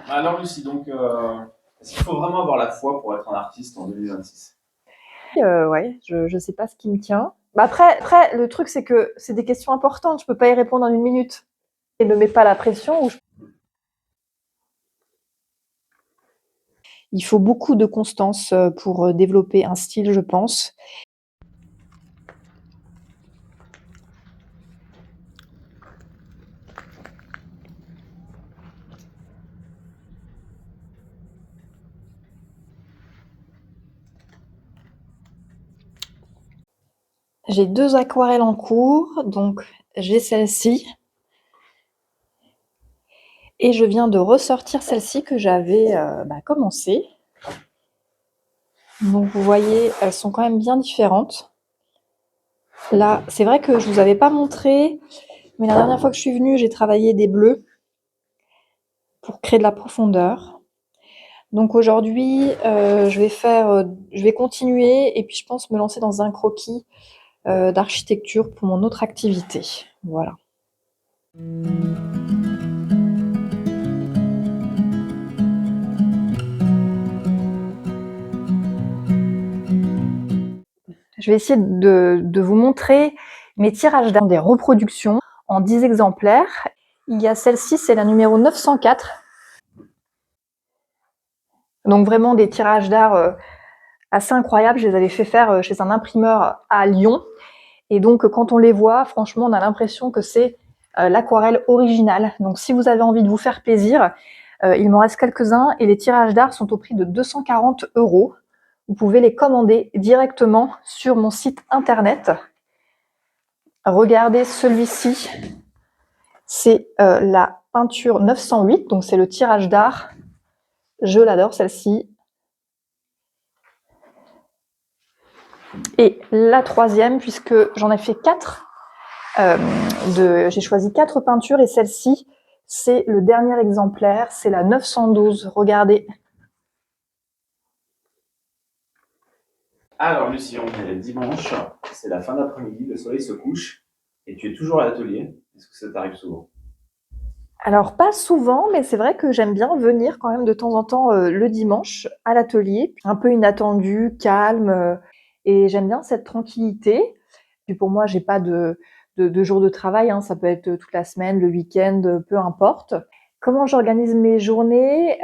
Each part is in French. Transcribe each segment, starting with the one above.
Alors Lucie, donc est-ce qu'il faut vraiment avoir la foi pour être un artiste en 2026? Ouais, je sais pas ce qui me tient. Bah après, le truc, c'est que c'est des questions importantes. Je peux pas y répondre en une minute. Et me mets pas la pression. Il faut beaucoup de constance pour développer un style, je pense. J'ai 2 aquarelles en cours, donc j'ai celle-ci. Et je viens de ressortir celle-ci que j'avais commencé. Donc vous voyez, elles sont quand même bien différentes. Là, c'est vrai que je vous avais pas montré, mais la dernière fois que je suis venue, j'ai travaillé des bleus pour créer de la profondeur. Donc aujourd'hui, je vais continuer et puis je pense me lancer dans un croquis d'architecture pour mon autre activité. Voilà. Je vais essayer de vous montrer mes tirages d'art, des reproductions en 10 exemplaires. Il y a celle-ci, c'est la numéro 904. Donc vraiment des tirages d'art assez incroyables. Je les avais fait faire chez un imprimeur à Lyon. Et donc quand on les voit, franchement, on a l'impression que c'est l'aquarelle originale. Donc si vous avez envie de vous faire plaisir, il m'en reste quelques-uns et les tirages d'art sont au prix de 240 €. Vous pouvez les commander directement sur mon site internet. Regardez celui-ci, c'est la peinture 908, donc c'est le tirage d'art. Je l'adore celle-ci. Et la troisième, puisque j'en ai fait 4, j'ai choisi 4 peintures et celle-ci, c'est le dernier exemplaire, c'est la 912. Regardez. Alors Lucie, on est dimanche, c'est la fin d'après-midi, le soleil se couche et tu es toujours à l'atelier. Est-ce que ça t'arrive souvent? Alors pas souvent, mais c'est vrai que j'aime bien venir quand même de temps en temps le dimanche à l'atelier, un peu inattendu, calme, et j'aime bien cette tranquillité. Puis pour moi, j'ai pas de jour de travail, hein, ça peut être toute la semaine, le week-end, peu importe. Comment j'organise mes journées?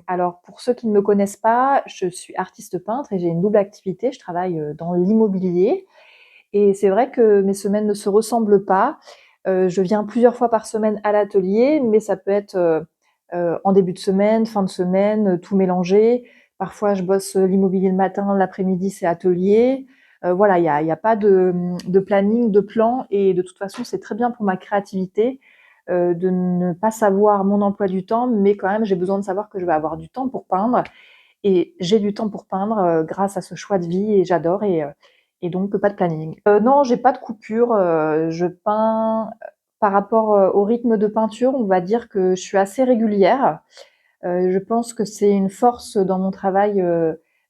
Alors pour ceux qui ne me connaissent pas, je suis artiste peintre et j'ai une double activité. Je travaille dans l'immobilier et c'est vrai que mes semaines ne se ressemblent pas. Je viens plusieurs fois par semaine à l'atelier, mais ça peut être en début de semaine, fin de semaine, tout mélangé. Parfois, je bosse l'immobilier le matin, l'après-midi, c'est atelier. Voilà, il y a pas de planning, de plan, et de toute façon, c'est très bien pour ma créativité de ne pas savoir mon emploi du temps, mais quand même, j'ai besoin de savoir que je vais avoir du temps pour peindre. Et j'ai du temps pour peindre grâce à ce choix de vie et j'adore et donc pas de planning. Non, j'ai pas de coupure. Je peins par rapport au rythme de peinture, on va dire que je suis assez régulière. Je pense que c'est une force dans mon travail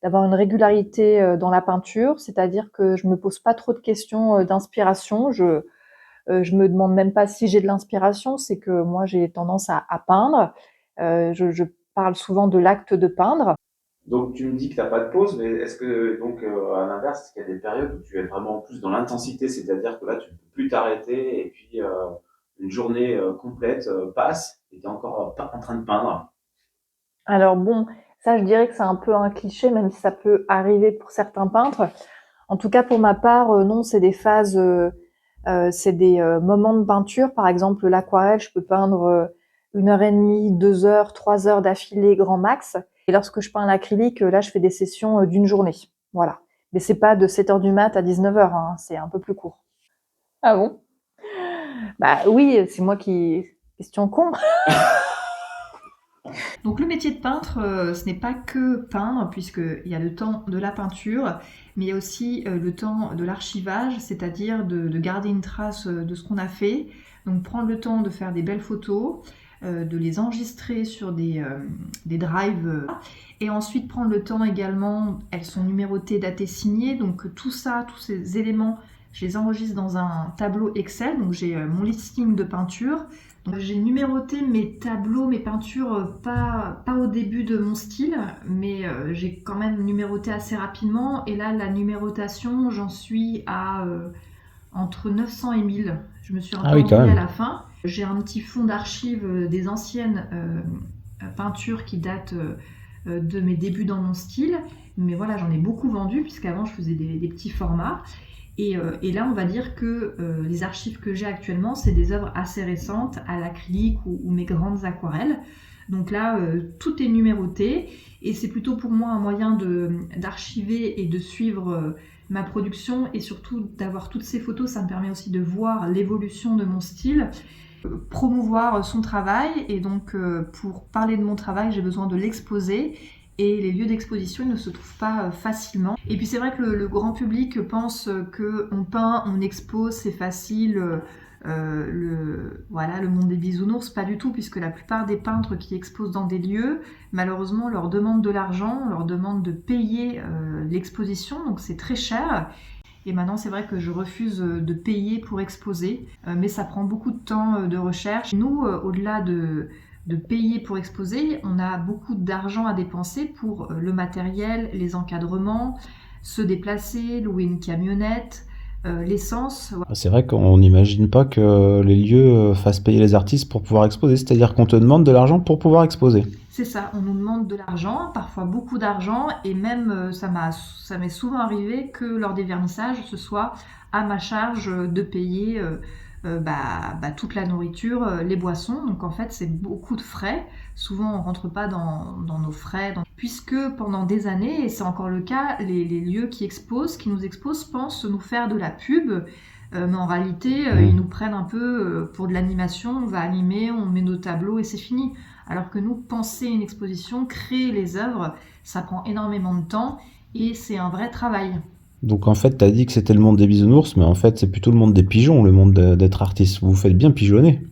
d'avoir une régularité dans la peinture, c'est-à-dire que je me pose pas trop de questions d'inspiration. Je me demande même pas si j'ai de l'inspiration, c'est que moi j'ai tendance à peindre. Je parle souvent de l'acte de peindre. Donc tu me dis que tu n'as pas de pause, mais est-ce que donc à l'inverse, est-ce qu'il y a des périodes où tu es vraiment plus dans l'intensité, c'est-à-dire que là tu ne peux plus t'arrêter et puis une journée complète passe et tu es encore en train de peindre? Alors bon, ça je dirais que c'est un peu un cliché, même si ça peut arriver pour certains peintres. En tout cas pour ma part, non, c'est des phases, c'est des moments de peinture. Par exemple, l'aquarelle, je peux peindre 1 heure et demie, 2 heures, 3 heures d'affilée grand max. Et lorsque je peins l'acrylique, là je fais des sessions d'une journée. Voilà. Mais c'est pas de 7 heures du mat à 19 heures, hein, c'est un peu plus court. Ah bon? Bah oui, c'est moi qui... Question con. Donc le métier de peintre, ce n'est pas que peindre, puisqu'il y a le temps de la peinture, mais il y a aussi le temps de l'archivage, c'est-à-dire de garder une trace de ce qu'on a fait. Donc prendre le temps de faire des belles photos, de les enregistrer sur des drives, et ensuite prendre le temps également, elles sont numérotées, datées, signées, donc tout ça, tous ces éléments Je les enregistre dans un tableau Excel, donc j'ai mon listing de peintures. Donc j'ai numéroté mes tableaux, mes peintures, pas au début de mon style, mais j'ai quand même numéroté assez rapidement. Et là, la numérotation, j'en suis à entre 900 et 1000. Je me suis un Ah peu oui, quand ennuyée à même. la fin. J'ai un petit fond d'archives des anciennes peintures qui datent de mes débuts dans mon style. Mais voilà, j'en ai beaucoup vendu, puisqu'avant je faisais des petits formats. Et là, on va dire que les archives que j'ai actuellement, c'est des œuvres assez récentes à l'acrylique ou mes grandes aquarelles. Donc là, tout est numéroté et c'est plutôt pour moi un moyen d'archiver et de suivre ma production et surtout d'avoir toutes ces photos. Ça me permet aussi de voir l'évolution de mon style, promouvoir son travail. Et donc, pour parler de mon travail, j'ai besoin de l'exposer. Et les lieux d'exposition ne se trouvent pas facilement. Et puis c'est vrai que le grand public pense qu'on peint, on expose, c'est facile, voilà, le monde des bisounours, pas du tout, puisque la plupart des peintres qui exposent dans des lieux, malheureusement, leur demandent de l'argent, leur demandent de payer l'exposition, donc c'est très cher. Et maintenant, c'est vrai que je refuse de payer pour exposer, mais ça prend beaucoup de temps de recherche. Nous, au-delà de payer pour exposer, on a beaucoup d'argent à dépenser pour le matériel, les encadrements, se déplacer, louer une camionnette, l'essence. C'est vrai qu'on n'imagine pas que les lieux fassent payer les artistes pour pouvoir exposer, c'est-à-dire qu'on te demande de l'argent pour pouvoir exposer. C'est ça, on nous demande de l'argent, parfois beaucoup d'argent, et même ça m'est souvent arrivé que lors des vernissages, ce soit à ma charge de payer toute la nourriture, les boissons. Donc en fait, c'est beaucoup de frais. Souvent, on rentre pas dans nos frais, puisque pendant des années, et c'est encore le cas, les lieux qui nous exposent, pensent nous faire de la pub. Mais en réalité, ils nous prennent un peu pour de l'animation. On va animer, on met nos tableaux et c'est fini. Alors que nous, penser une exposition, créer les œuvres, ça prend énormément de temps et c'est un vrai travail. Donc en fait, t'as dit que c'était le monde des bisounours, mais en fait, c'est plutôt le monde des pigeons, le monde d'être artiste. Vous vous faites bien pigeonner.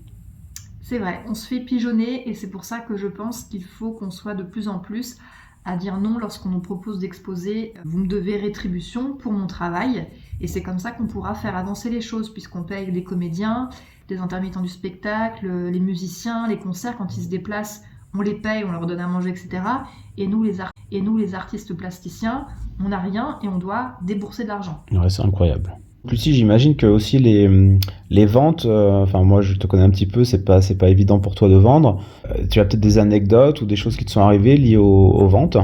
C'est vrai, on se fait pigeonner et c'est pour ça que je pense qu'il faut qu'on soit de plus en plus à dire non lorsqu'on nous propose d'exposer. Vous me devez rétribution pour mon travail et c'est comme ça qu'on pourra faire avancer les choses puisqu'on paye les comédiens, les intermittents du spectacle, les musiciens, les concerts quand ils se déplacent, on les paye, on leur donne à manger, etc. Et nous les artistes plasticiens, on n'a rien et on doit débourser de l'argent. Ouais, c'est incroyable. Plus si j'imagine que aussi les ventes, enfin moi je te connais un petit peu, c'est pas évident pour toi de vendre. Tu as peut-être des anecdotes ou des choses qui te sont arrivées liées aux ventes.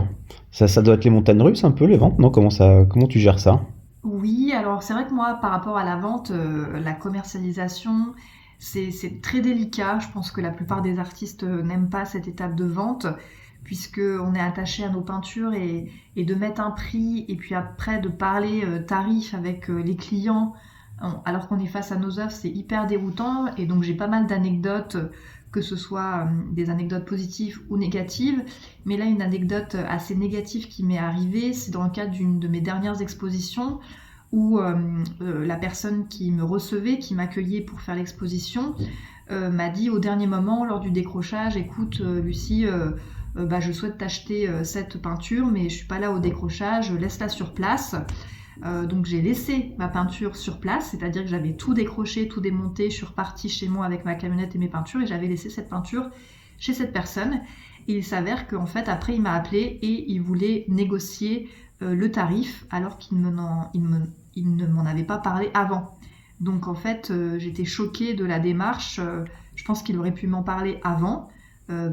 Ça doit être les montagnes russes un peu les ventes, non? Comment tu gères ça? Oui, alors c'est vrai que moi, par rapport à la vente, la commercialisation, c'est très délicat. Je pense que la plupart des artistes n'aiment pas cette étape de vente, puisqu'on est attaché à nos peintures et de mettre un prix, et puis après de parler tarif avec les clients, alors qu'on est face à nos œuvres, c'est hyper déroutant. Et donc j'ai pas mal d'anecdotes, que ce soit des anecdotes positives ou négatives. Mais là, une anecdote assez négative qui m'est arrivée, c'est dans le cadre d'une de mes dernières expositions, où la personne qui me recevait, qui m'accueillait pour faire l'exposition, m'a dit au dernier moment, lors du décrochage, écoute Lucie, je souhaite t'acheter cette peinture, mais je suis pas là au décrochage, laisse-la sur place. Donc j'ai laissé ma peinture sur place, c'est-à-dire que j'avais tout décroché, tout démonté, je suis repartie chez moi avec ma camionnette et mes peintures et j'avais laissé cette peinture chez cette personne. Et il s'avère qu'en fait après il m'a appelé et il voulait négocier le tarif alors qu'il ne m'en avait pas parlé avant. Donc en fait j'étais choquée de la démarche, je pense qu'il aurait pu m'en parler avant.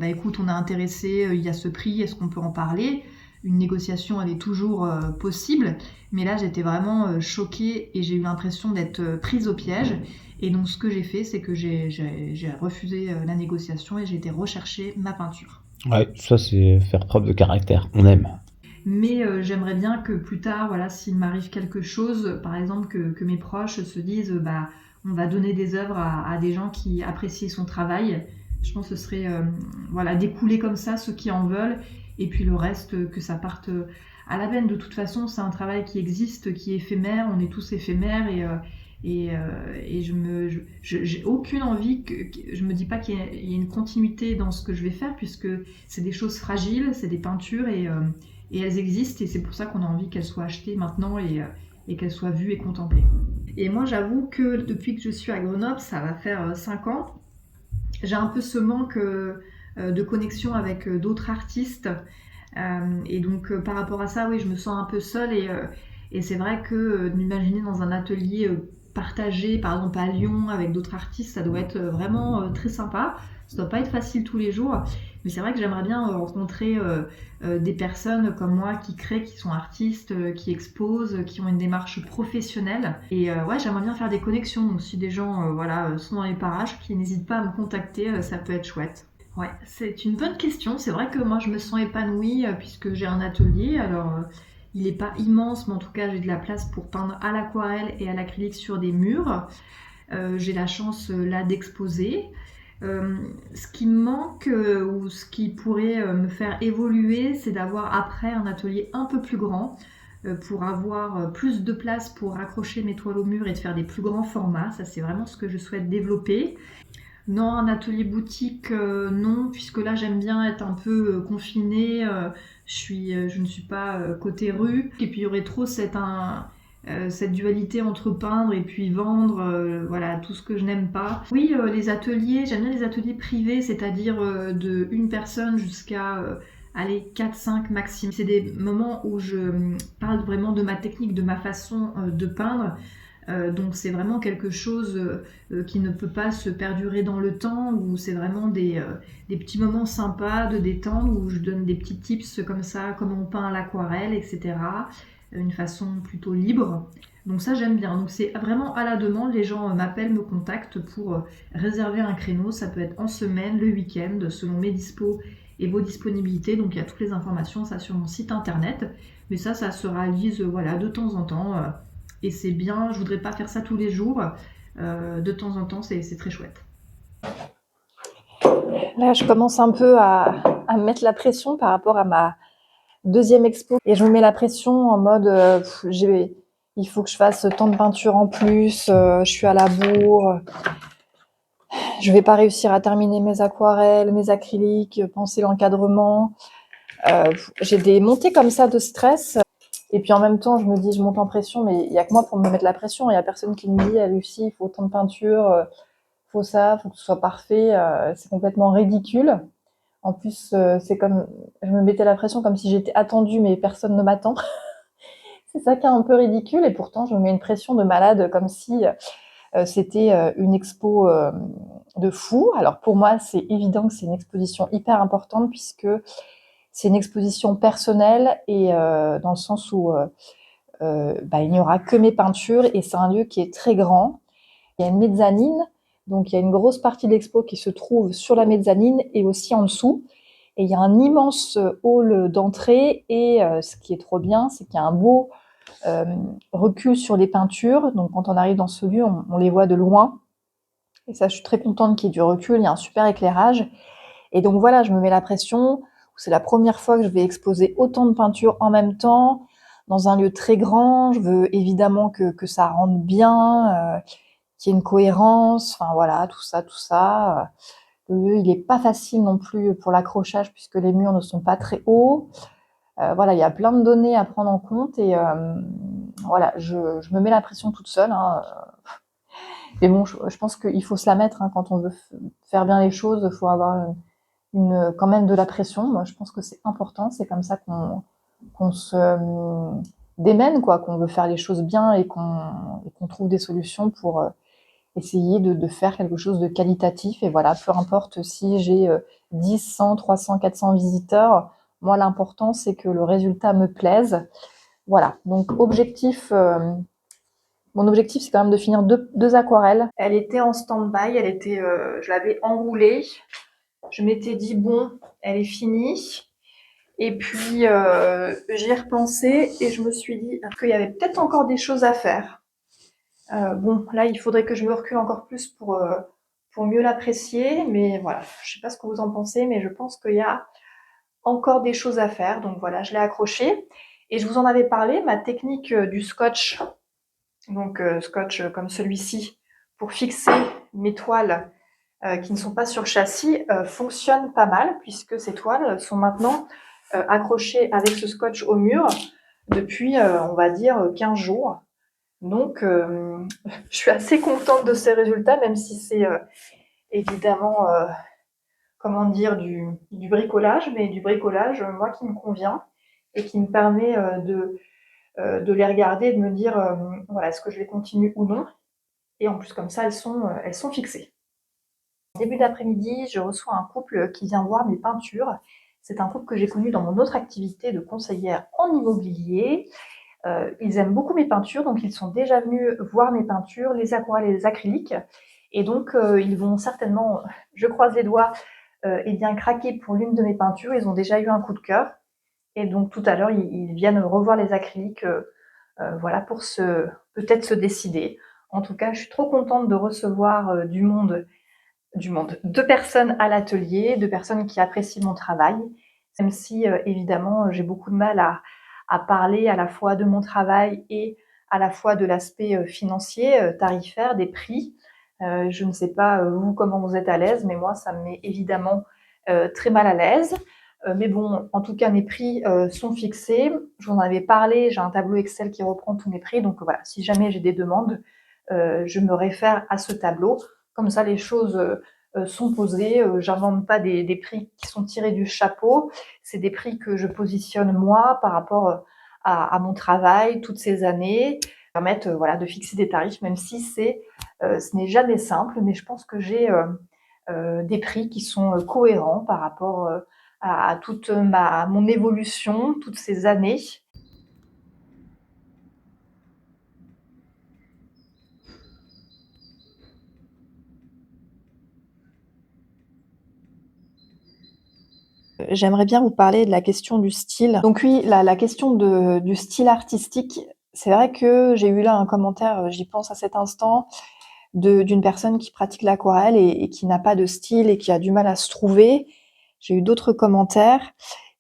Écoute, on est intéressé, il y a ce prix, est-ce qu'on peut en parler? Une négociation, elle est toujours possible, mais là j'étais vraiment choquée et j'ai eu l'impression d'être prise au piège. Et donc ce que j'ai fait, c'est que j'ai refusé la négociation et j'ai été rechercher ma peinture. Ouais, ça c'est faire preuve de caractère, on aime. Mais j'aimerais bien que plus tard, voilà, s'il m'arrive quelque chose, par exemple que mes proches se disent on va donner des œuvres à des gens qui apprécient son travail. Je pense que ce serait d'écouler comme ça ceux qui en veulent et puis le reste que ça parte à la benne. De toute façon, c'est un travail qui existe, qui est éphémère, on est tous éphémères et j'ai aucune envie je me dis pas qu'il y ait une continuité dans ce que je vais faire puisque c'est des choses fragiles, c'est des peintures et elles existent et c'est pour ça qu'on a envie qu'elles soient achetées maintenant et qu'elles soient vues et contemplées. Et moi, j'avoue que depuis que je suis à Grenoble, ça va faire 5 ans, j'ai un peu ce manque de connexion avec d'autres artistes. Et donc, par rapport à ça, oui, je me sens un peu seule. Et c'est vrai que de m'imaginer dans un atelier partagé, par exemple à Lyon, avec d'autres artistes, ça doit être vraiment très sympa. Ça doit pas être facile tous les jours. Mais c'est vrai que j'aimerais bien rencontrer des personnes comme moi qui créent, qui sont artistes, qui exposent, qui ont une démarche professionnelle. Et ouais, j'aimerais bien faire des connexions. Donc si des gens voilà, sont dans les parages, qui n'hésitent pas à me contacter, ça peut être chouette. Ouais, c'est une bonne question. C'est vrai que moi, je me sens épanouie puisque j'ai un atelier. Alors, il n'est pas immense, mais en tout cas, j'ai de la place pour peindre à l'aquarelle et à l'acrylique sur des murs. J'ai la chance là d'exposer. Ce qui me manque ou ce qui pourrait me faire évoluer, c'est d'avoir après un atelier un peu plus grand pour avoir plus de place pour accrocher mes toiles au mur et de faire des plus grands formats. Ça, c'est vraiment ce que je souhaite développer. Non, un atelier boutique, non, puisque là j'aime bien être un peu confinée. Je ne suis pas côté rue. Et puis il y aurait trop cette dualité entre peindre et puis vendre, voilà, tout ce que je n'aime pas. Oui, les ateliers, j'aime bien les ateliers privés, c'est-à-dire de une personne jusqu'à allez, 4-5 maximum. C'est des moments où je parle vraiment de ma technique, de ma façon de peindre. Donc c'est vraiment quelque chose qui ne peut pas se perdurer dans le temps, où c'est vraiment des petits moments sympas de détente, où je donne des petits tips comme ça, comment on peint à l'aquarelle, etc. Une façon plutôt libre. Donc ça j'aime bien. Donc c'est vraiment à la demande, les gens m'appellent, me contactent pour réserver un créneau. Ça peut être en semaine, le week-end, selon mes dispos et vos disponibilités. Donc il y a toutes les informations ça sur mon site internet. Mais ça se réalise voilà, de temps en temps. Et c'est bien, je voudrais pas faire ça tous les jours. De temps en temps, c'est très chouette. Là, je commence un peu à me mettre la pression par rapport à ma deuxième expo. Et je me mets la pression en mode, il faut que je fasse tant de peinture en plus, je suis à la bourre, je vais pas réussir à terminer mes aquarelles, mes acryliques, penser l'encadrement. J'ai des montées comme ça de stress. Et puis en même temps, je me dis, je monte en pression, mais il n'y a que moi pour me mettre la pression. Il n'y a personne qui me dit, ah, Lucie, il faut autant de peinture, faut ça, faut que ce soit parfait. C'est complètement ridicule. En plus, c'est comme, je me mettais la pression comme si j'étais attendue, mais personne ne m'attend. C'est ça qui est un peu ridicule. Et pourtant, je me mets une pression de malade comme si c'était une expo de fou. Alors pour moi, c'est évident que c'est une exposition hyper importante puisque c'est une exposition personnelle et dans le sens où il n'y aura que mes peintures et c'est un lieu qui est très grand. Il y a une mezzanine, donc il y a une grosse partie de l'expo qui se trouve sur la mezzanine et aussi en dessous. Et il y a un immense hall d'entrée et ce qui est trop bien, c'est qu'il y a un beau recul sur les peintures. Donc quand on arrive dans ce lieu, on les voit de loin. Et ça, je suis très contente qu'il y ait du recul, il y a un super éclairage. Et donc voilà, je me mets la pression. C'est la première fois que je vais exposer autant de peintures en même temps, dans un lieu très grand. Je veux évidemment que ça rentre bien, qu'il y ait une cohérence. Enfin voilà, tout ça, tout ça. Le lieu, il n'est pas facile non plus pour l'accrochage puisque les murs ne sont pas très hauts. Voilà, il y a plein de données à prendre en compte et voilà, je me mets la pression toute seule. Hein. Mais bon, je pense qu'il faut se la mettre hein, quand on veut faire bien les choses. Il faut avoir quand même de la pression. Moi, je pense que c'est important. C'est comme ça qu'on se démène, quoi, qu'on veut faire les choses bien et qu'on trouve des solutions pour essayer de faire quelque chose de qualitatif. Et voilà, peu importe si j'ai 10, 100, 300, 400 visiteurs. Moi, l'important, c'est que le résultat me plaise. Voilà. Donc, mon objectif, c'est quand même de finir deux aquarelles. Elle était en stand-by. Je l'avais enroulée. Je m'étais dit, bon, elle est finie. Et puis, j'y ai repensé et je me suis dit qu'il y avait peut-être encore des choses à faire. Bon, là, il faudrait que je me recule encore plus pour mieux l'apprécier. Mais voilà, je sais pas ce que vous en pensez, mais je pense qu'il y a encore des choses à faire. Donc voilà, je l'ai accrochée. Et je vous en avais parlé, ma technique du scotch, donc scotch comme celui-ci, pour fixer mes toiles qui ne sont pas sur châssis, fonctionne pas mal, puisque ces toiles sont maintenant accrochées avec ce scotch au mur depuis, on va dire, 15 jours. Donc, je suis assez contente de ces résultats, même si c'est évidemment, comment dire, du bricolage, mais du bricolage, moi, qui me convient et qui me permet de les regarder et de me dire, voilà, est-ce que je les continue ou non. Et en plus, comme ça, elles sont fixées. Début d'après-midi, je reçois un couple qui vient voir mes peintures. C'est un couple que j'ai connu dans mon autre activité de conseillère en immobilier. Ils aiment beaucoup mes peintures, donc ils sont déjà venus voir mes peintures, les aquarelles et les acryliques. Et donc, ils vont certainement, je croise les doigts, eh bien, craquer pour l'une de mes peintures. Ils ont déjà eu un coup de cœur. Et donc, tout à l'heure, ils viennent revoir les acryliques, voilà, pour peut-être se décider. En tout cas, je suis trop contente de recevoir deux personnes à l'atelier, deux personnes qui apprécient mon travail, même si évidemment j'ai beaucoup de mal à parler à la fois de mon travail et à la fois de l'aspect financier, tarifaire, des prix. Je ne sais pas vous comment vous êtes à l'aise, mais moi ça me met évidemment très mal à l'aise. Mais bon, en tout cas mes prix sont fixés. Je vous en avais parlé, j'ai un tableau Excel qui reprend tous mes prix, donc voilà, si jamais j'ai des demandes, je me réfère à ce tableau. Comme ça, les choses sont posées. J'invente pas des prix qui sont tirés du chapeau. C'est des prix que je positionne moi par rapport à mon travail toutes ces années. Permettre voilà, de fixer des tarifs, même si ce n'est jamais simple, mais je pense que j'ai des prix qui sont cohérents par rapport à toute mon évolution, toutes ces années. J'aimerais bien vous parler de la question du style. Donc oui, la question du style artistique, c'est vrai que j'ai eu là un commentaire, j'y pense à cet instant, d'une personne qui pratique l'aquarelle et qui n'a pas de style et qui a du mal à se trouver. J'ai eu d'autres commentaires.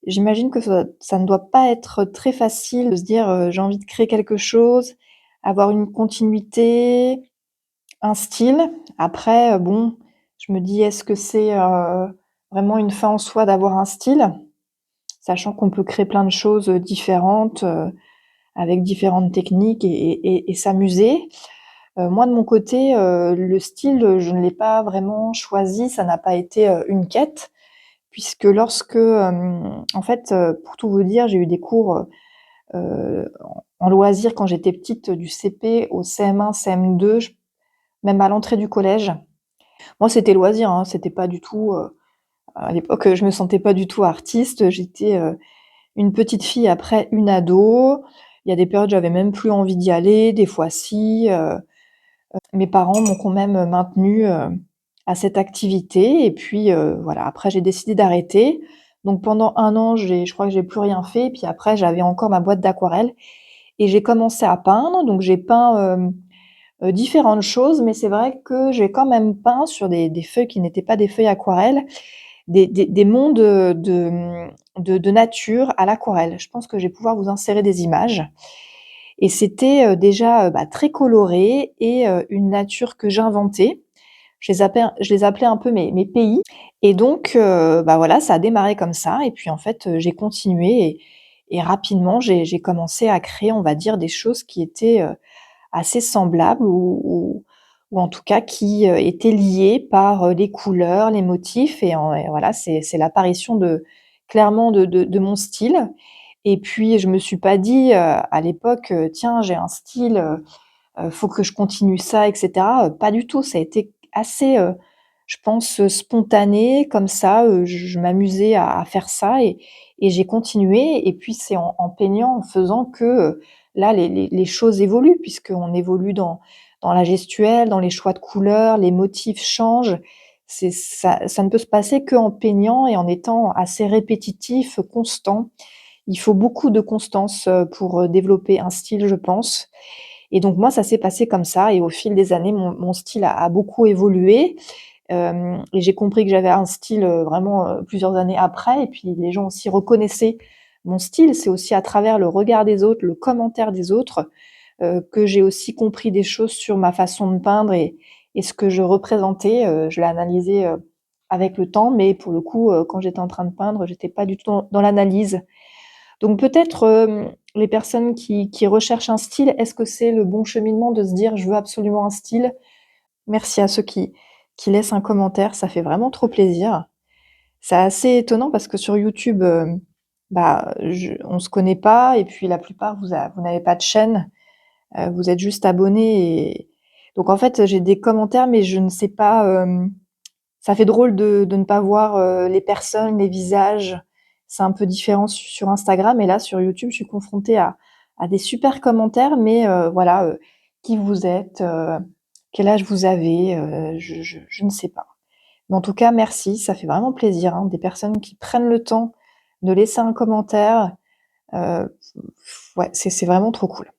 J'imagine que ça ne doit pas être très facile de se dire j'ai envie de créer quelque chose, avoir une continuité, un style. Après, bon, je me dis est-ce que c'est vraiment une fin en soi d'avoir un style, sachant qu'on peut créer plein de choses différentes avec différentes techniques et s'amuser. Moi, de mon côté, le style, je ne l'ai pas vraiment choisi, ça n'a pas été une quête, puisque lorsque, en fait, pour tout vous dire, j'ai eu des cours en loisir quand j'étais petite, du CP au CM1, CM2, même à l'entrée du collège. Moi, c'était loisir, hein, c'était pas du tout. À l'époque, je me sentais pas du tout artiste. J'étais une petite fille après une ado. Il y a des périodes, j'avais même plus envie d'y aller, des fois si. Mes parents m'ont quand même maintenue à cette activité. Et puis voilà, après j'ai décidé d'arrêter. Donc pendant un an, je crois que j'ai plus rien fait. Et puis après, j'avais encore ma boîte d'aquarelle et j'ai commencé à peindre. Donc j'ai peint différentes choses, mais c'est vrai que j'ai quand même peint sur des feuilles qui n'étaient pas des feuilles aquarelles, des mondes de nature à l'aquarelle. Je pense que je vais pouvoir vous insérer des images. Et c'était déjà bah, très coloré et une nature que j'inventais. Je les appelais un peu mes pays. Et donc, bah voilà, ça a démarré comme ça. Et puis en fait, j'ai continué et rapidement, j'ai commencé à créer, on va dire, des choses qui étaient assez semblables ou en tout cas qui étaient liées par les couleurs, les motifs. Et voilà, c'est l'apparition clairement de mon style. Et puis, je me suis pas dit à l'époque, tiens, j'ai un style, faut que je continue ça, etc. Pas du tout. Ça a été assez, je pense, spontané, comme ça. Je m'amusais à faire ça et j'ai continué. Et puis, c'est en peignant, en faisant que là, les choses évoluent, puisqu'on évolue dans la gestuelle, dans les choix de couleurs, les motifs changent. Ça ne peut se passer qu'en peignant et en étant assez répétitif, constant. Il faut beaucoup de constance pour développer un style, je pense. Et donc moi, ça s'est passé comme ça. Et au fil des années, mon style a beaucoup évolué. Et j'ai compris que j'avais un style vraiment plusieurs années après. Et puis les gens aussi reconnaissaient mon style. C'est aussi à travers le regard des autres, le commentaire des autres, que j'ai aussi compris des choses sur ma façon de peindre et ce que je représentais. Je l'ai analysé avec le temps, mais pour le coup, quand j'étais en train de peindre, j'étais pas du tout dans l'analyse. Donc peut-être, les personnes qui recherchent un style, est-ce que c'est le bon cheminement de se dire: «Je veux absolument un style»? Merci à ceux qui laissent un commentaire, ça fait vraiment trop plaisir. C'est assez étonnant parce que sur YouTube, on se connaît pas et puis la plupart vous n'avez pas de chaîne, vous êtes juste abonnés et donc en fait, j'ai des commentaires mais je ne sais pas, ça fait drôle de ne pas voir, les personnes, les visages. C'est un peu différent sur Instagram et là sur YouTube, je suis confrontée à des super commentaires mais voilà, qui vous êtes, quel âge vous avez, je ne sais pas. Mais en tout cas, merci, ça fait vraiment plaisir, hein, des personnes qui prennent le temps de laisser un commentaire, ouais, c'est vraiment trop cool.